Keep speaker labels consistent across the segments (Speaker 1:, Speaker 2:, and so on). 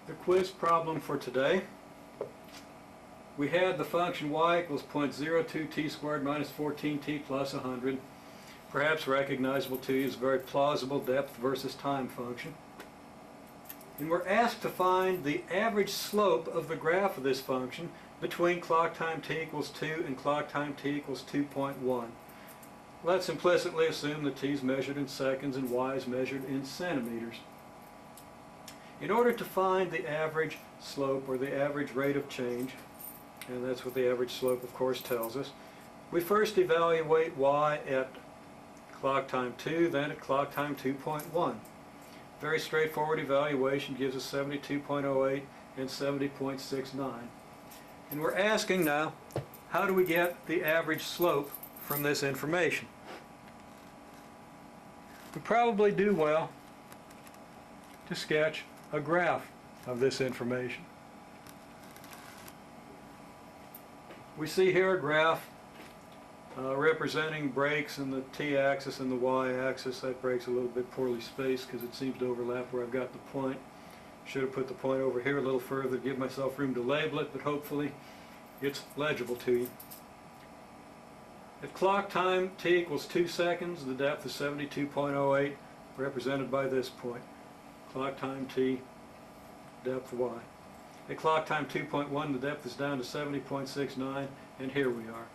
Speaker 1: The quiz problem for today. We had the function y equals 0.02 t squared minus 14t plus 100. Perhaps recognizable to you as a very plausible depth versus time function. And we're asked to find the average slope of the graph of this function between clock time t equals 2 and clock time t equals 2.1. Let's implicitly assume that t is measured in seconds and y is measured in centimeters. In order to find the average slope, or the average rate of change, and that's what the average slope of course tells us, we first evaluate y at clock time 2, then at clock time 2.1. Very straightforward evaluation gives us 72.08 and 70.69. And we're asking now, how do we get the average slope from this information? We probably do well to sketch a graph of this information. We see here a graph representing breaks in the t-axis and the y-axis. That break's a little bit poorly spaced because it seems to overlap where I've got the point. Should have put the point over here a little further to give myself room to label it, but hopefully it's legible to you. At clock time t equals 2 seconds, the depth is 72.08, represented by this point. Clock time t, depth y. At clock time 2.1, the depth is down to 70.69, and here we are.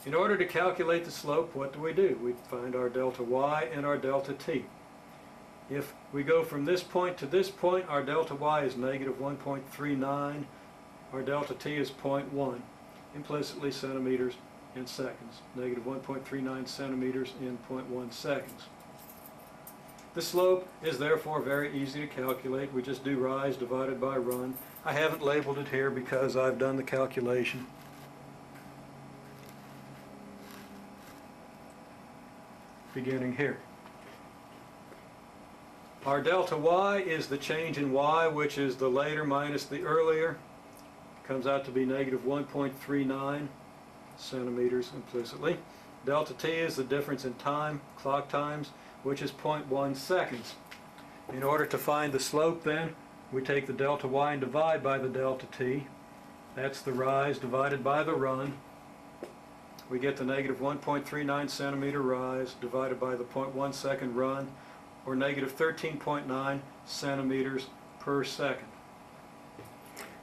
Speaker 1: In order to calculate the slope, what do? We find our delta y and our delta t. If we go from this point to this point, our delta y is negative 1.39, our delta t is 0.1, implicitly centimeters in seconds, negative 1.39 centimeters in 0.1 seconds. The slope is therefore very easy to calculate. We just do rise divided by run. I haven't labeled it here because I've done the calculation. Beginning here. Our delta y is the change in y, which is the later minus the earlier. Comes out to be negative 1.39 centimeters implicitly. Delta t is the difference in time, clock times, which is 0.1 seconds. In order to find the slope then, we take the delta y and divide by the delta t. That's the rise divided by the run. We get the negative 1.39 centimeter rise divided by the 0.1 second run, or negative 13.9 centimeters per second.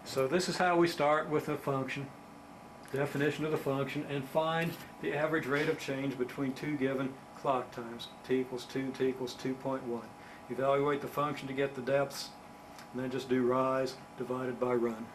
Speaker 1: So this is how we start with a function, definition of the function, and find the average rate of change between two given clock times, t equals 2, t equals 2.1. Evaluate the function to get the depths, and then just do rise divided by run.